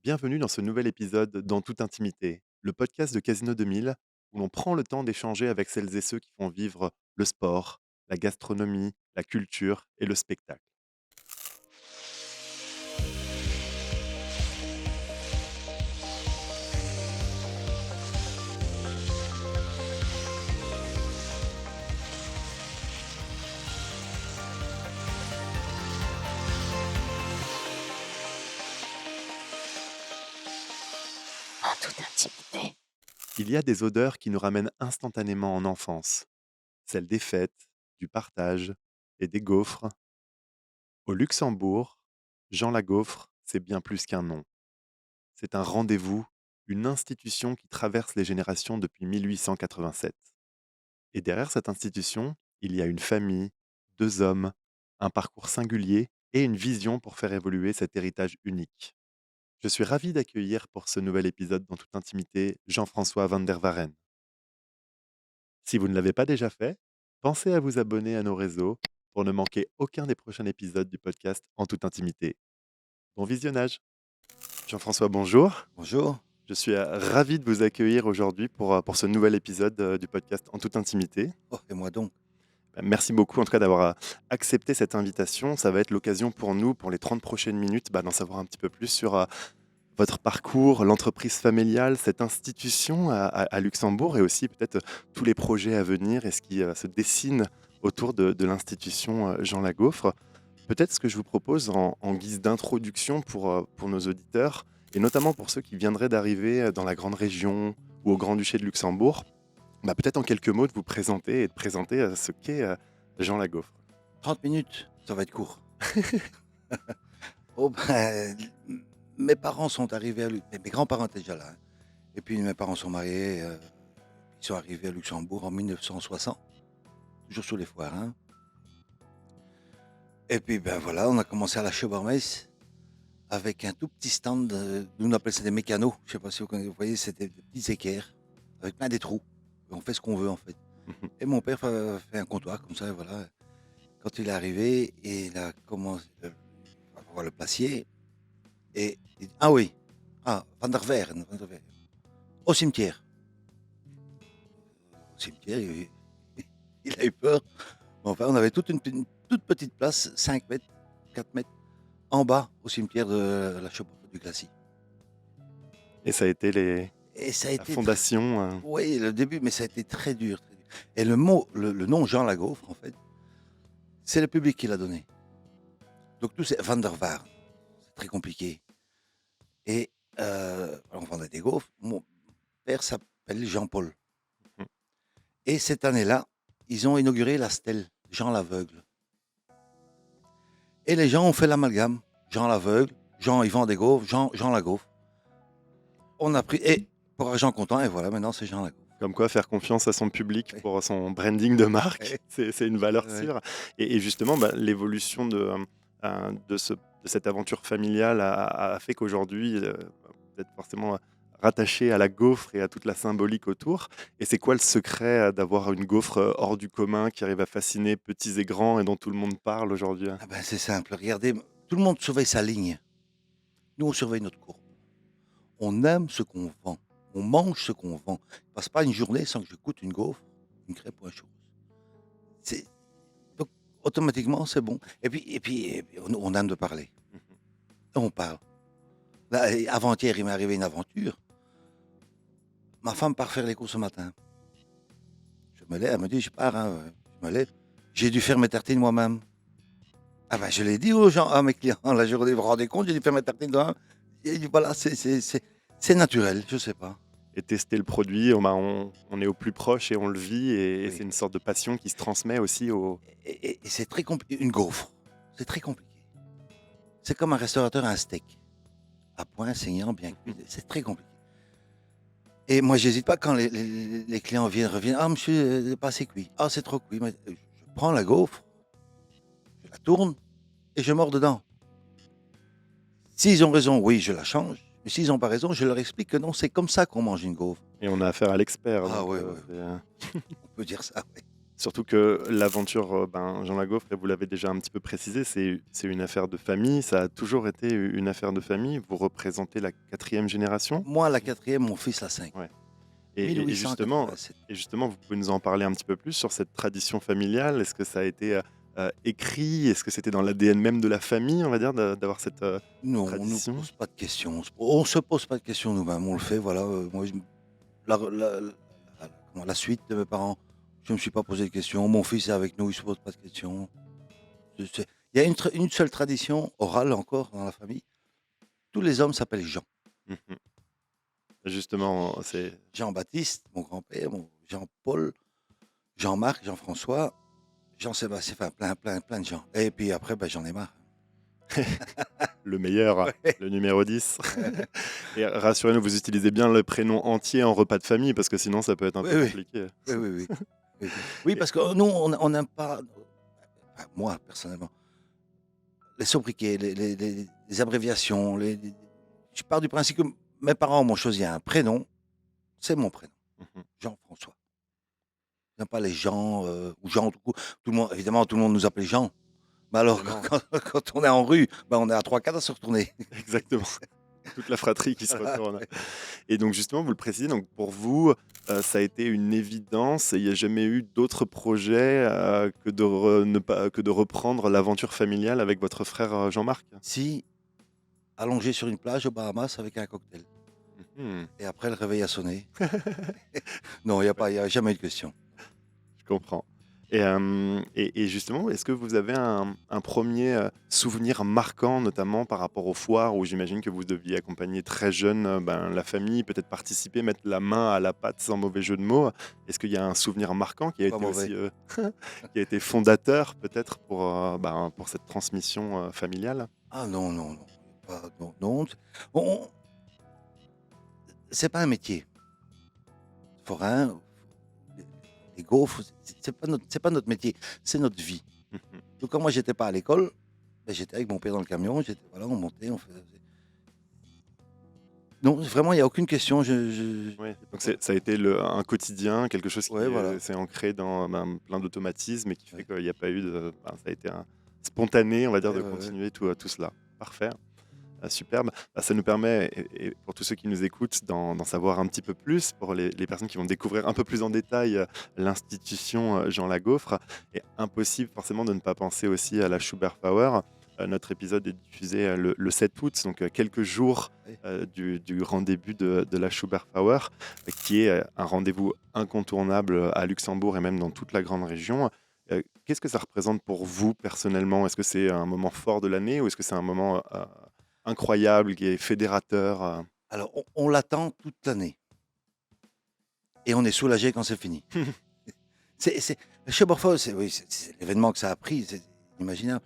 Bienvenue dans ce nouvel épisode d'En toute intimité, le podcast de Casino 2000 où l'on prend le temps d'échanger avec celles et ceux qui font vivre le sport, la gastronomie, la culture et le spectacle. En toute intimité. Il y a des odeurs qui nous ramènent instantanément en enfance, celles des fêtes, du partage et des gaufres. Au Luxembourg, Jean Lagaufre, c'est bien plus qu'un nom. C'est un rendez-vous, une institution qui traverse les générations depuis 1887. Et derrière cette institution, il y a une famille, deux hommes, un parcours singulier et une vision pour faire évoluer cet héritage unique. Je suis ravi d'accueillir pour ce nouvel épisode dans toute intimité Jean-François van der Varen. Si vous ne l'avez pas déjà fait, pensez à vous abonner à nos réseaux pour ne manquer aucun des prochains épisodes du podcast En toute intimité. Bon visionnage. Jean-François, bonjour. Bonjour. Je suis ravi de vous accueillir aujourd'hui pour ce nouvel épisode du podcast En toute intimité. Oh, et moi donc. Merci beaucoup en tout cas d'avoir accepté cette invitation. Ça va être l'occasion pour nous, pour les 30 prochaines minutes, d'en savoir un petit peu plus sur votre parcours, l'entreprise familiale, cette institution à Luxembourg et aussi peut-être tous les projets à venir et ce qui se dessine autour de l'institution Jean Lagaufre. Peut-être ce que je vous propose en guise d'introduction pour nos auditeurs et notamment pour ceux qui viendraient d'arriver dans la grande région ou au Grand-Duché de Luxembourg, peut-être en quelques mots de vous présenter et de présenter ce qu'est Jean Lagaufre. 30 minutes, ça va être court. Oh, ben, mes parents sont arrivés mes grands-parents étaient déjà là, hein. Et puis mes parents sont mariés, ils sont arrivés à Luxembourg en 1960, toujours sous les foires, hein. Et puis ben voilà, on a commencé à la Schobermesse avec un tout petit stand, nous on appelait ça des mécanos. Je sais pas si vous connaissez, vous voyez, c'était des petits équerres avec plein des trous. On fait ce qu'on veut en fait. Et mon père fait un comptoir comme ça, voilà. Quand il est arrivé, il a commencé à voir le placier et il dit: «Ah oui, ah, Van der Veeren, Van der Veeren. Au cimetière.» Au cimetière, il a eu peur. Mais enfin, on avait une toute petite place, 5 mètres, 4 mètres, en bas, au cimetière de la Chaux du Glacis. Et ça a été Et ça a la été très, fondation. oui, le début, mais ça a été très dur, très dur. Et le nom Jean Lagaufre, en fait, c'est le public qui l'a donné. Donc tout c'est Van der Vaart, c'est très compliqué. Et on vendait des gaufres. Mon père s'appelle Jean-Paul. Mhm. Et cette année-là, ils ont inauguré la stèle Jean l'aveugle. Et les gens ont fait l'amalgame. Jean l'aveugle, Jean il vend des gaufres, Jean la gaufre. On a pris, et pour argent comptant, et voilà, maintenant c'est Jean la gaufre. Comme quoi, faire confiance à son public Ouais, pour son branding de marque, ouais, c'est une valeur ouais. sûre. Et justement, l'évolution de cette aventure familiale a fait qu'aujourd'hui, vous êtes forcément rattaché à la gaufre et à toute la symbolique autour. Et c'est quoi le secret d'avoir une gaufre hors du commun qui arrive à fasciner petits et grands et dont tout le monde parle aujourd'hui? Ah ben c'est simple, regardez, tout le monde surveille sa ligne. Nous, on surveille notre cours. On aime ce qu'on vend. On mange ce qu'on vend. Il ne passe pas une journée sans que je goûte une gaufre, une crêpe ou un churros. C'est Donc automatiquement, c'est bon. Et puis on aime de parler. Mhm. Et on parle. Là, et avant-hier, il m'est arrivé une aventure. Ma femme part faire les courses ce matin. Je me lève, elle me dit: «Je pars, hein», je me lève. J'ai dû faire mes tartines moi-même. Ah ben, je l'ai dit aux gens, à mes clients, la journée, vous vous rendez compte, j'ai dû faire mes tartines moi-même. Et voilà, c'est naturel, je sais pas. Et tester le produit, on est au plus proche et on le vit. Et c'est Oui. une sorte de passion qui se transmet aussi au... Et c'est très compliqué. Une gaufre, c'est très compliqué. C'est comme un restaurateur a un steak. À point, saignant, bien cuit. C'est très compliqué. Et moi, j'hésite pas quand les clients reviennent. «Ah, monsieur, pas assez cuit. Ah, c'est trop cuit.» Mais, je prends la gaufre, je la tourne et je mords dedans. S'ils ont raison, oui, je la change. Mais s'ils n'ont pas raison, je leur explique que non, c'est comme ça qu'on mange une gaufre. Et on a affaire à l'expert. Ah Donc, ouais, ouais, c'est, on peut dire ça, ouais. Surtout que l'aventure, Jean Lagauffre, et vous l'avez déjà un petit peu précisé, c'est une affaire de famille, ça a toujours été une affaire de famille. Vous représentez la quatrième génération? Moi, la quatrième, mon fils, la 5. Ouais. Et justement 1887. vous pouvez nous en parler un petit peu plus sur cette tradition familiale? Est-ce que ça a été, écrit? Est-ce que c'était dans l'ADN même de la famille, on va dire, d'avoir cette, Non, on nous tradition? pose pas de questions. On se pose pas de questions nous-mêmes. On le fait, voilà. Moi, la suite de mes parents, je me suis pas posé de questions. Mon fils est avec nous, il se pose pas de questions. Il y a une seule tradition orale encore dans la famille. Tous les hommes s'appellent Jean. Mmh. Justement, c'est Jean-Baptiste, mon grand-père, Jean-Paul, Jean-Marc, Jean-François, Jean-Sébastien, enfin plein de gens. Et puis après, ben, j'en ai marre. le meilleur, Ouais. le numéro 10. Et rassurez-nous, vous utilisez bien le prénom entier en repas de famille parce que sinon ça peut être un Oui, peu oui, compliqué. oui, oui, oui. Oui, oui, parce que nous, on n'aime pas, enfin, moi personnellement, les sobriquets, les abréviations. Je pars du principe que mes parents m'ont choisi un prénom, c'est mon prénom, Mmh. Jean-François. J'aime pas les gens, ou Jean, tout le monde, évidemment, tout le monde nous appelait Jean. Mais alors, Forcément, quand on est en rue, ben, on est à 3-4 à se retourner. exactement. Toute la fratrie qui se Voilà, retourne. ouais. Et donc justement, vous le précisez, donc pour vous, ça a été une évidence et il n'y a jamais eu d'autres projets, que de ne pas que de reprendre l'aventure familiale avec votre frère, Jean-Marc? Si, allongé sur une plage aux Bahamas avec un cocktail. Mmh. Et après, le réveil a sonné. Non, il y a jamais eu de question. Je comprends. Et justement, est-ce que vous avez un 1er, souvenir marquant, notamment par rapport aux foires où j'imagine que vous deviez accompagner très jeune, la famille, peut-être participer, mettre la main à la pâte sans mauvais jeu de mots? Est-ce qu'il y a un souvenir marquant qui a Pas été mauvais. aussi, qui a été fondateur peut-être pour cette transmission, familiale? Ah non, non, non. Pas, non, non. On- c'est pas un métier. Forain, les, les gaufres, c'est pas notre métier, c'est notre vie. Mmh mh. Donc quand moi j'étais pas à l'école, ben, j'étais avec mon père dans le camion, voilà, on montait, on faisait. Non, vraiment, il n'y a aucune question. Ouais, donc Voilà. ça a été un quotidien, quelque chose qui, Ouais, voilà. s'est ancré dans, plein d'automatismes et qui fait Ouais. qu'il n'y a pas eu ça a été un spontané, on va dire, Ouais, de ouais, ouais. continuer tout cela. Parfait, superbe. Ça nous permet et pour tous ceux qui nous écoutent d'en savoir un petit peu plus, pour les personnes qui vont découvrir un peu plus en détail, l'institution, Jean Lagauffre. Et impossible forcément de ne pas penser aussi à la Schubert Power. Notre épisode est diffusé, le 7 août, donc quelques jours, Ouais. du grand début de la Schubert Power, qui est, un rendez-vous incontournable, à Luxembourg et même dans toute la grande région. Qu'est-ce que ça représente pour vous personnellement? Est-ce que c'est un moment fort de l'année ou est-ce que c'est un moment, incroyable, qui est fédérateur? Alors, on l'attend toute l'année et on est soulagé quand c'est fini. Le Schubert, oui, c'est l'événement que ça a pris, c'est inimaginable.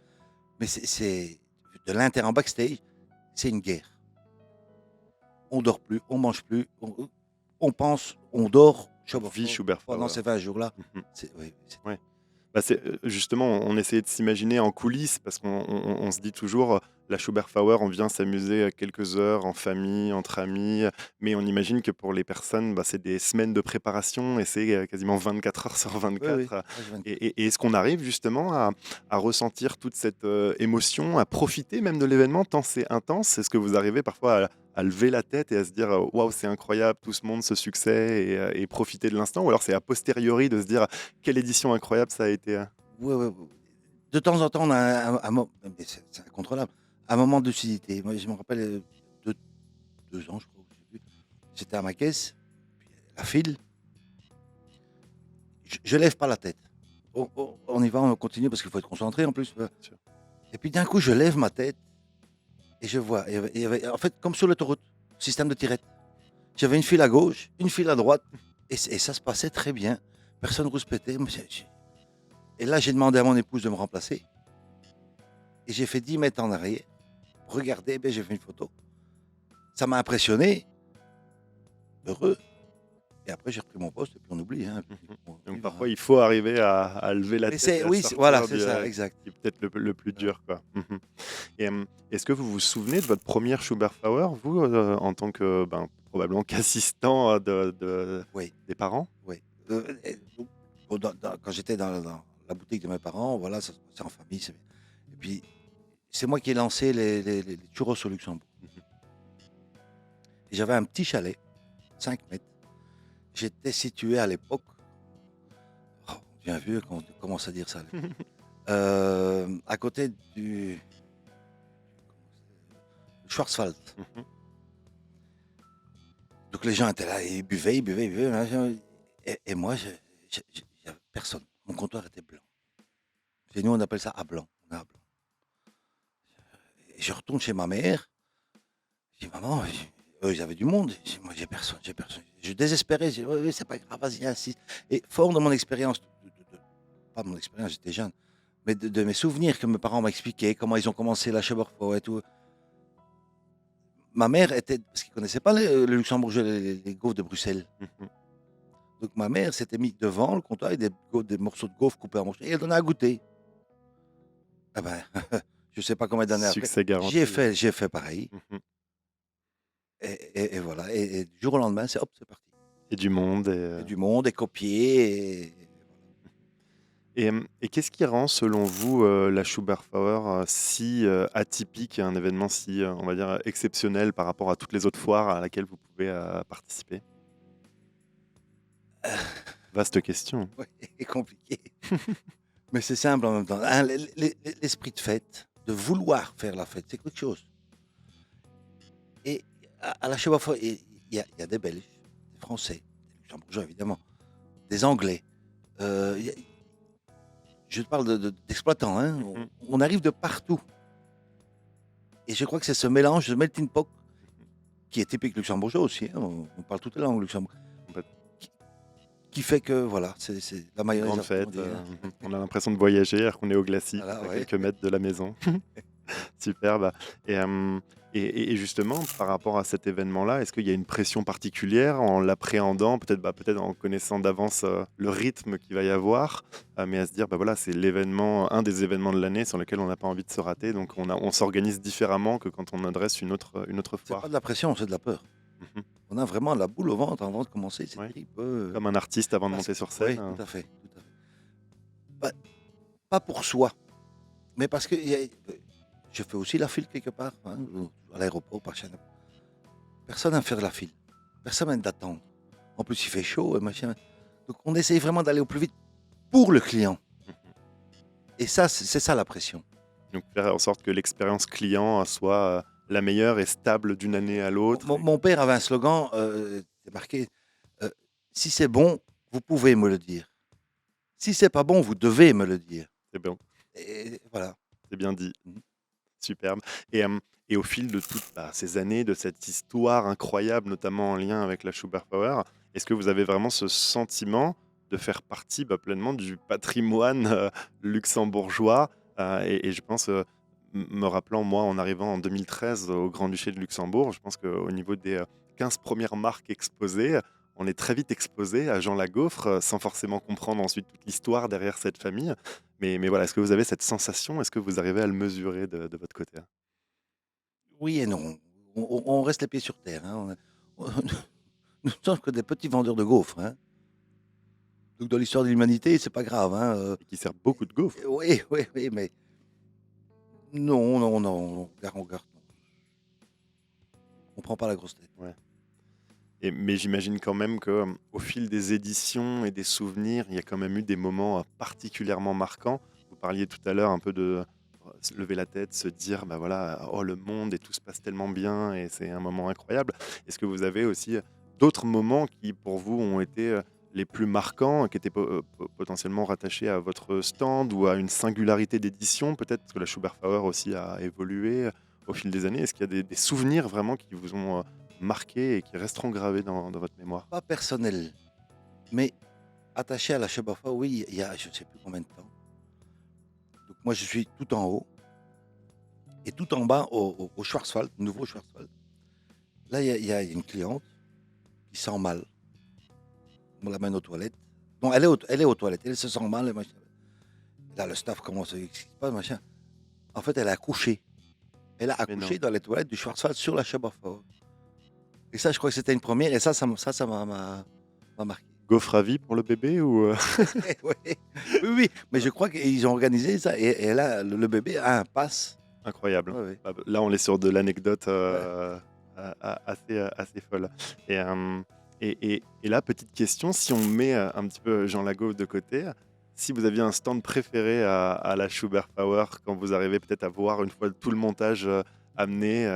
Mais c'est de l'intérieur en backstage, c'est une guerre. On dort plus, on mange plus, on pense, on dort. On vit Schubert Pendant Power. ces 20 jours-là, Mmh. oui, Ouais. C'est, justement, on essayait de s'imaginer en coulisses parce qu'on se dit toujours, la Schubert Power, on vient s'amuser, quelques heures en famille, entre amis, mais on imagine que pour les personnes, c'est des semaines de préparation et c'est, quasiment 24 heures sur oui, oui, 24, H24. et est-ce qu'on arrive justement à ressentir toute cette, émotion, à profiter même de l'événement tant c'est intense? Est-ce que vous arrivez parfois à lever la tête et à se dire, «Waouh, c'est incroyable, tout ce monde, ce succès» et profiter de l'instant? Ou alors c'est a posteriori de se dire: «Quelle édition incroyable ça a été»? Ouais, ouais, ouais. De temps en temps, on a mais c'est incontrôlable, un moment de lucidité. Moi, je me rappelle, 2 2 ans, je crois, je sais plus. J'étais à ma caisse, puis la file, je lève pas la tête. On y va, on continue parce qu'il faut être concentré en plus. Sûr. Et puis d'un coup, je lève ma tête et je vois, il y avait en fait, comme sur l'autoroute, système de tirette. J'avais une file à gauche, une file à droite et ça se passait très bien. Personne rouspétait. Moi, et là, j'ai demandé à mon épouse de me remplacer et j'ai fait 10 mètres en arrière. Regardez, ben, j'ai fait une photo. Ça m'a impressionné, heureux. Et après, j'ai repris mon poste et puis on oublie. Hein. Puis Mmh. on Donc y va, parfois, hein. il faut arriver à lever la Mais tête et c'est, à oui, voilà, sortir c'est ça, exact. qui est peut-être le plus Voilà. dur, quoi. Mmh. Et est-ce que vous vous souvenez de votre première Schubert Power, vous, en tant que, probablement qu'assistant, de Oui, des parents? oui. Bon, quand j'étais dans la boutique de mes parents, voilà, ça se passait en famille. Et puis, c'est moi qui ai lancé les churros au Luxembourg. Mmh. Et j'avais un petit chalet, 5 mètres. J'étais situé à l'époque, oh, on devient vieux quand on commence à dire ça. À côté du Schwarzwald. Mmh. Donc les gens étaient là, ils buvaient, ils buvaient, ils buvaient. Machin. Et moi, il y avait personne. Mon comptoir était blanc. Chez nous, on appelle ça à blanc. On est à blanc. Et je retourne chez ma mère. Je dis, maman, eux, ils avaient du monde. Je dis, moi, j'ai personne, j'ai personne. Je désespérais. Je dis, oui, oui, c'est pas grave, vas-y, insiste. Et fort de mon expérience, pas de mon expérience, j'étais jeune, mais de mes souvenirs que mes parents m'expliquaient, comment ils ont commencé la Cheberfo et tout. Ma mère était, parce qu'ils ne connaissaient pas le luxembourgeois, les gaufres de Bruxelles. Mmh. Donc ma mère s'était mise devant le comptoir avec des morceaux de gaufres coupés en morceaux et elle donnait à goûter. Ah ben, je ne sais pas combien d'années après, Succès garanti. j'ai fait pareil. Mmh. Et voilà. Et du jour au lendemain, c'est hop, c'est parti. Et du monde Et du monde, et copié. et qu'est-ce qui rend selon vous, la Schuberfauer, si, atypique, un événement si, on va dire, exceptionnel par rapport à toutes les autres foires à laquelles vous pouvez, participer? Vaste question. Ouais, et compliqué. Mais c'est simple en même temps. Hein, l'esprit de fête, de vouloir faire la fête, c'est quelque chose. Et à la Cheval, il y a des Belges, des Français, des Luxembourgeois évidemment, des Anglais. Il y a- je te parle d'exploitants, hein. Mmh. On arrive de partout. Et je crois que c'est ce mélange, ce melting pot, qui est typique luxembourgeois aussi, hein. On parle toutes les langues luxembourg. Complètement. Qui, qui fait que, voilà, c'est la mayonnaise, Grande comme on fête, dit, hein. on a l'impression de voyager alors qu'on est au Glacis, Voilà, à ouais. quelques mètres de la maison. Super, bah et hem et justement par rapport à cet événement-là, est-ce qu'il y a une pression particulière en l'appréhendant? Peut-être, bah, peut-être en connaissant d'avance, le rythme qu'il va y avoir, mais à se dire: «Bah, voilà, c'est l'événement un des événements de l'année sur lequel on n'a pas envie de se rater», donc on s'organise différemment que quand on adresse une autre C'est pas foire? de la pression, c'est de la peur. Mmh. On a vraiment la boule au ventre avant de commencer, c'est Ouais, terrible. comme un artiste avant de Parce monter sur oui, scène, tout à fait, tout à fait. Pas pas pour soi, mais parce que je fais aussi la file quelque part, hein, à l'aéroport, par chez nous. Personne n'aime faire la file. Personne n'aime d'attendre. En plus, il fait chaud et machin. Donc, on essaye vraiment d'aller au plus vite pour le client. Mmh. Et ça, c'est ça la pression. Donc faire en sorte que l'expérience client, soit, la meilleure et stable d'une année à l'autre et Mon père avait un slogan, c'est marqué, euh, si c'est bon, vous pouvez me le dire. Si c'est pas bon, vous devez me le dire. c'est bon, Et voilà. c'est bien dit. Mhm. Superbe et et au fil de toutes, bah, ces années, de cette histoire incroyable, notamment en lien avec la Schubert Power, est-ce que vous avez vraiment ce sentiment de faire partie, bah, pleinement du patrimoine, luxembourgeois? Et je pense, me rappelant, moi, en arrivant en 2013 au Grand-Duché de Luxembourg, je pense qu'au niveau des, 15 1 marques exposées, on est très vite exposé à Jean Lagaufre, sans forcément comprendre ensuite toute l'histoire derrière cette famille. Mais voilà, est-ce que vous avez cette sensation? Est-ce que vous arrivez à le mesurer de votre côté? Oui et non. On reste les pieds sur terre, hein. Nous ne sommes que des petits vendeurs de gaufres, hein. Donc dans l'histoire de l'humanité, c'est pas grave, hein. Et qui sert beaucoup de gaufres? Oui, oui, oui, mais non, non, non, on garde, on prend pas la grosse tête. Ouais. Mais j'imagine quand même que, au fil des éditions et des souvenirs, il y a quand même eu des moments, particulièrement marquants. Vous parliez tout à l'heure un peu de, se lever la tête, se dire: «Bah, voilà, oh le monde et tout se passe tellement bien et c'est un moment incroyable». Est-ce que vous avez aussi, d'autres moments qui pour vous ont été, les plus marquants, qui étaient potentiellement rattachés à votre stand ou à une singularité d'édition peut-être? Parce que la Schubert aussi a évolué, au fil des années. Est-ce qu'il y a des souvenirs vraiment qui vous ont, marqués et qui resteront gravés dans votre mémoire? Pas personnel, mais attaché à la Chebafa, oui, il y a je ne sais plus combien de temps. Donc moi, je suis tout en haut et tout en bas au Schwarzwald, nouveau Schwarzwald. Là, il y a une cliente qui sent mal. On l'amène aux toilettes. Non, elle est aux toilettes, elle se sent mal et machin. Là, le staff commence à expliquer pas machin. En fait, elle a accouché. Elle a Mais non. accouché dans les toilettes du Schwarzwald sur la Chebafa. Et ça, je crois que c'était une première et ça m'a marqué. Gaufre à vie pour le bébé ou Ouais. Oui, oui, mais je crois qu'ils ont organisé ça et là, le bébé a un pass. incroyable. Ouais, ouais, Ah bah, là, on est sur de l'anecdote ouais. assez folle. Et, et là, petite question, si on met un petit peu Jean Lagauve de côté, si vous aviez un stand préféré à la Schubert Power, quand vous arrivez peut-être à voir une fois tout le montage amené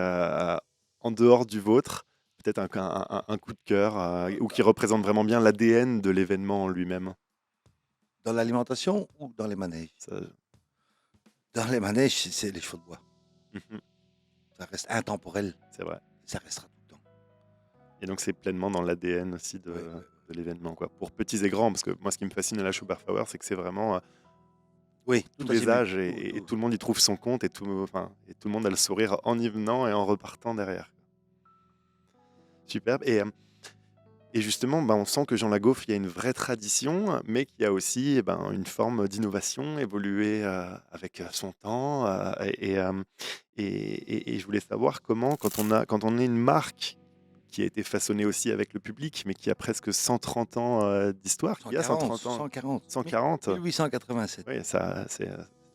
en dehors du vôtre, peut-être un coup de cœur ou qui représente vraiment bien l'ADN de l'événement en lui-même. Dans l'alimentation ou dans les manèges? Ça- Dans les manèges, c'est les chevaux de bois. Mhm, Ça reste intemporel, c'est vrai. ça restera tout le temps. Et donc, c'est pleinement dans l'ADN aussi Ouais, ouais, ouais. de l'événement, quoi. Pour petits et grands, parce que moi, ce qui me fascine à la Schubert Power, c'est que c'est vraiment Oui, pour tout tous les azimut, âges tout, et tout. tout le monde y trouve son compte et tout le monde a le sourire en y venant et en repartant derrière. Superbe. Et justement, on sent que Jean Lagauff, il y a une vraie tradition, mais qu'il y a aussi une forme d'innovation, évoluer avec son temps. Et je voulais savoir comment, quand on est une marque qui a été façonnée aussi avec le public, mais qui a presque 130 ans d'histoire, qui a 140, 130 ans, 140. 140, 1887. oui, ça,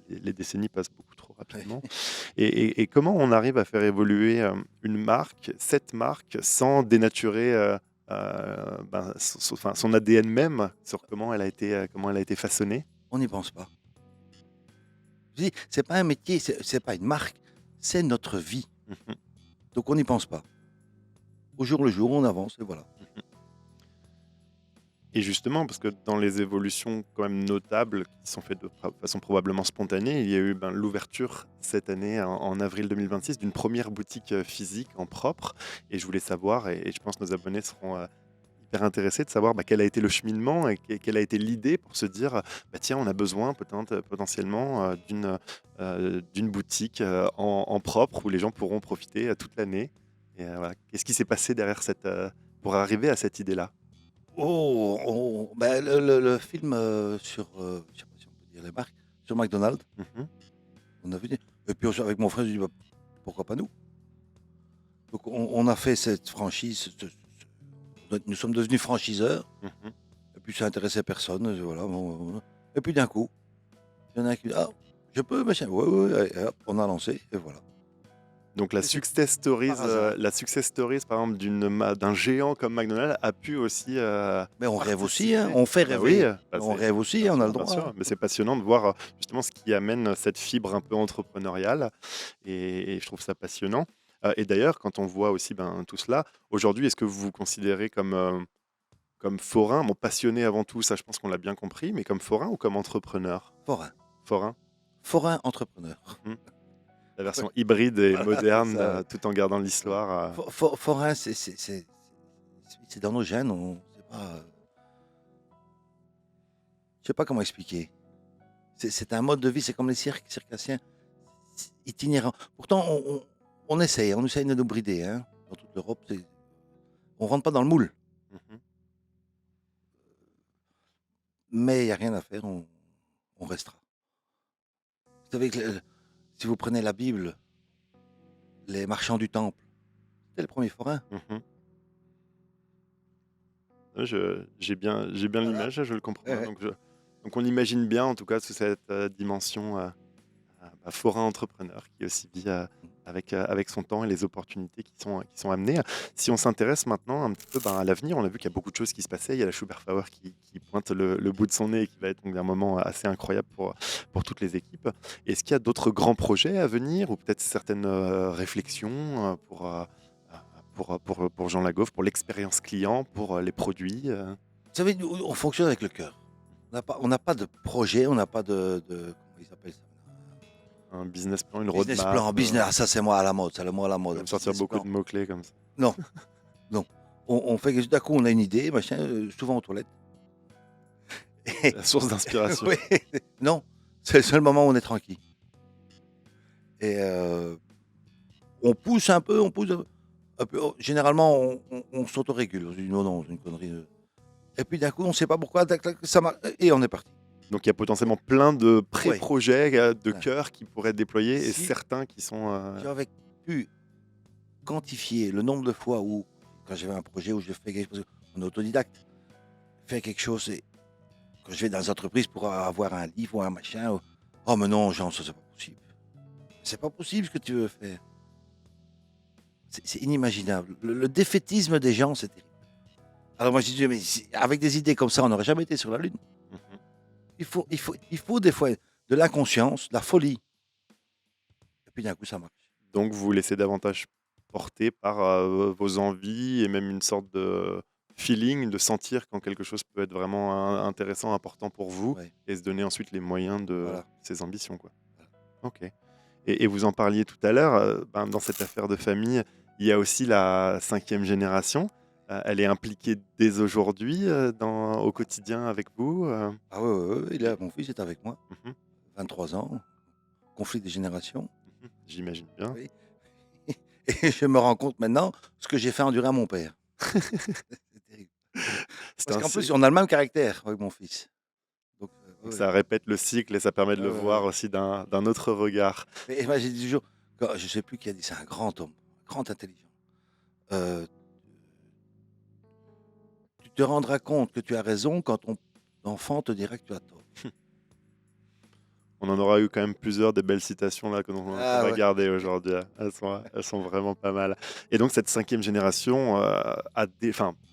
les décennies passent beaucoup trop Ouais. rapidement. Et comment on arrive à faire évoluer une marque, cette marque, sans dénaturer son ADN même sur comment elle a été façonnée? On n'y pense pas. Je dis, c'est pas un métier, c'est pas une marque, c'est notre vie. Mhm, Donc on n'y pense pas. Au jour le jour, on avance et voilà. mhm. Et justement, parce que dans les évolutions quand même notables qui sont faites de façon probablement spontanée, il y a eu l'ouverture cette année, en avril 2026, d'une première boutique physique en propre. Et je voulais savoir, et je pense que nos abonnés seront hyper intéressés de savoir quel a été le cheminement et quelle a été l'idée pour se dire, tiens, on a besoin potentiellement d'une boutique en propre où les gens pourront profiter toute l'année. Et voilà. Qu'est-ce qui s'est passé derrière pour arriver à cette idée-là? Oh, ben, le film sur, je sais pas si on peut dire les marques, sur McDonald's, Mhm, on a vu. Et puis avec mon frère, je dis, bah, pourquoi pas nous? Donc on a fait cette franchise, nous sommes devenus franchiseurs, mhm. et puis ça intéressait personne, voilà. Bon. Et puis d'un coup, il y en a un qui dit, ah, je peux, machin, ouais, ouais, ouais, et hop, on a lancé, et voilà. Donc Et c'est par hasard. la success stories, par exemple, d'un géant comme McDonald's a pu aussi Mais on rêve aussi, hein, participer. on fait Bah oui, rêver. On rêve aussi, on a le bien droit, sûr, hein. mais c'est passionnant de voir justement ce qui amène cette fibre un peu entrepreneuriale, et je trouve ça passionnant. Et d'ailleurs, quand on voit aussi tout cela, aujourd'hui, est-ce que vous vous considérez comme forain, bon, passionné avant tout, ça je pense qu'on l'a bien compris, mais comme forain ou comme entrepreneur? Forain. Forain. Forain entrepreneur. Mhm. La version hybride et Voilà, c'est moderne, ça, ouais. tout en gardant Ouais. l'histoire. Forain, c'est dans nos gènes, on sait pas, je sais pas comment expliquer. C'est un mode de vie, c'est comme les circassiens, c'est itinérant. Pourtant, on essaye de nous brider, hein. Dans toute l'Europe, on rentre pas dans le moule, Mhm. mais il y a rien à faire, on restera. Vous savez que si vous prenez la Bible, les marchands du temple, c'était le premier forain. Mhm. Ouais, j'ai bien Voilà. l'image, je le comprends Ouais, bien. ouais. Donc on imagine bien, en tout cas, sous cette dimension forain entrepreneur qui aussi vit avec son temps et les opportunités qui sont amenées. Si on s'intéresse maintenant un petit peu à l'avenir, on a vu qu'il y a beaucoup de choses qui se passaient. Il y a la Schubert Power qui pointe le bout de son nez et qui va être donc un moment assez incroyable pour toutes les équipes. Est-ce qu'il y a d'autres grands projets à venir ou peut-être certaines réflexions pour Jean Lagauff, pour l'expérience client, pour les produits Vous savez, nous, on fonctionne avec le cœur. On n'a pas de projet, on n'a pas comment ils appellent ça? un business plan, une Business roadmap? plan, business, ah, ça c'est moi à la mode, c'est le mot à la Tu vas mode, me sortir business beaucoup de plan. mots-clés comme ça. Non, non. On fait que d'un coup on a une idée, machin, souvent aux toilettes. Et- La source d'inspiration. Oui, non, c'est le seul moment où on est tranquille. Et on pousse un peu, on pousse un peu. Généralement, on s'autorégule. On se dit non, non, c'est une connerie. Et puis d'un coup, on ne sait pas pourquoi, tac, tac, ça marche, et on est parti. Donc il y a potentiellement plein de Ouais. pré-projets de Ouais. cœur qui pourraient être déployés et Si certains qui sont. j'avais pu quantifier le nombre de fois où, quand j'avais un projet où je fais quelque chose, en autodidacte, faire quelque chose et quand je vais dans les entreprises pour avoir un livre ou un machin, oh mais non, Jean, ça c'est pas possible. C'est pas possible ce que tu veux faire. C'est inimaginable. Le défaitisme des gens, c'est terrible. Alors moi je dis, mais avec des idées comme ça, on n'aurait jamais été sur la Lune. Mmh. Il faut des fois de l'inconscience, de la folie. Et puis d'un coup, ça marche. Donc vous vous laissez davantage porter par, vos envies et même une sorte de feeling, de sentir quand quelque chose peut être vraiment intéressant, important pour vous Ouais, et se donner ensuite les moyens de voilà. ses ambitions, quoi. Voilà. OK. Et vous en parliez tout à l'heure, ben, dans cette affaire de famille, il y a aussi la cinquième génération. Elle est impliquée dès aujourd'hui, au quotidien avec vous? Ah ouais, ouais, ouais, mon fils est avec moi, Mmh. 23 ans, conflit des générations. J'imagine bien. Oui. Et je me rends compte maintenant ce que j'ai fait endurer à mon père. C'est terrible. C'est Parce un qu'en c'est plus, on a le même caractère avec mon fils. Donc, Donc ouais, ça répète le cycle et ça permet de ouais, le ouais, ouais. voir aussi d'un autre regard. Mais moi, j'ai dit toujours, je sais plus qui a dit, c'est un grand homme, grand intelligent. Euh, Tu te rendras compte que tu as raison quand ton enfant te dira que tu as tort. On en aura eu quand même plusieurs des belles citations là qu'on Ah va ouais. garder aujourd'hui. Elles sont vraiment pas mal. Et donc cette cinquième génération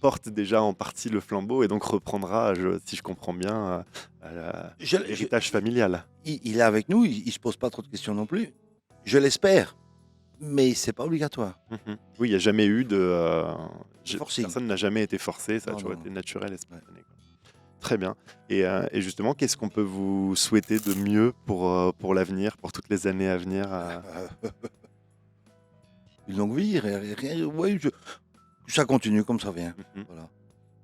porte déjà en partie le flambeau et donc reprendra, si je comprends bien, Je- je- l'héritage familial. il est avec nous, il se pose pas trop de questions non plus. Je l'espère, mais c'est pas obligatoire. Mhm. Oui, il n'y a jamais eu De forcing. personne n'a jamais été forcé, ça a Non, toujours non, été non. naturel et Ouais. spontané, quoi. Très bien. Et justement, qu'est-ce qu'on peut vous souhaiter de mieux pour l'avenir, pour toutes les années à venir Une longue vie, ouais, ça continue comme ça vient. Mhm. Voilà.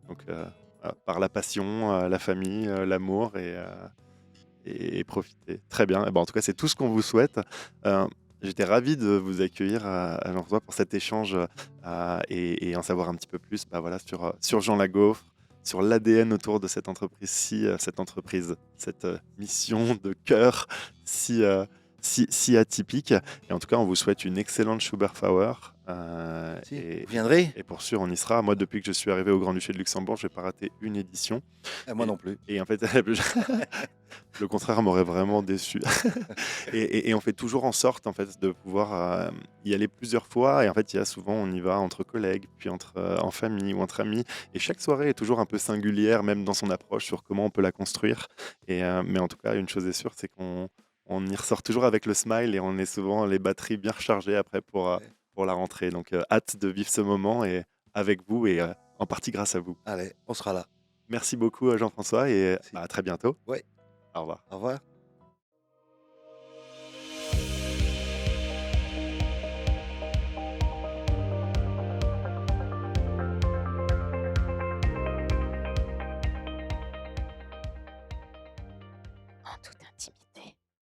Donc, par la passion, la famille, l'amour et profiter. Très bien. Eh ben, en tout cas, c'est tout ce qu'on vous souhaite. Euh, J'étais ravi de vous accueillir à Jean-François pour cet échange et en savoir un petit peu plus voilà, sur Jean Lagauffre, sur l'ADN autour de cette mission de cœur si, si atypique. Et en tout cas, on vous souhaite une excellente Schubert-Hour. Si, vous viendrez. Et pour sûr, on y sera. Moi, depuis que je suis arrivé au Grand-Duché de Luxembourg, je n'ai pas raté une édition. Moi Et, non plus. et en fait, le contraire m'aurait vraiment déçu. Et on fait toujours en sorte en fait, de pouvoir y aller plusieurs fois. Et en fait, il y a souvent, on y va entre collègues, puis en famille ou entre amis. Et chaque soirée est toujours un peu singulière, même dans son approche, sur comment on peut la construire. Mais en tout cas, une chose est sûre, c'est qu'on y ressort toujours avec le smile et on est souvent les batteries bien rechargées après Ouais. pour la rentrée. Donc, hâte de vivre ce moment et avec vous et en partie grâce à vous. Allez, on sera là. Merci beaucoup, Jean-François, et Merci. à très bientôt. Ouais. Au revoir. Au revoir.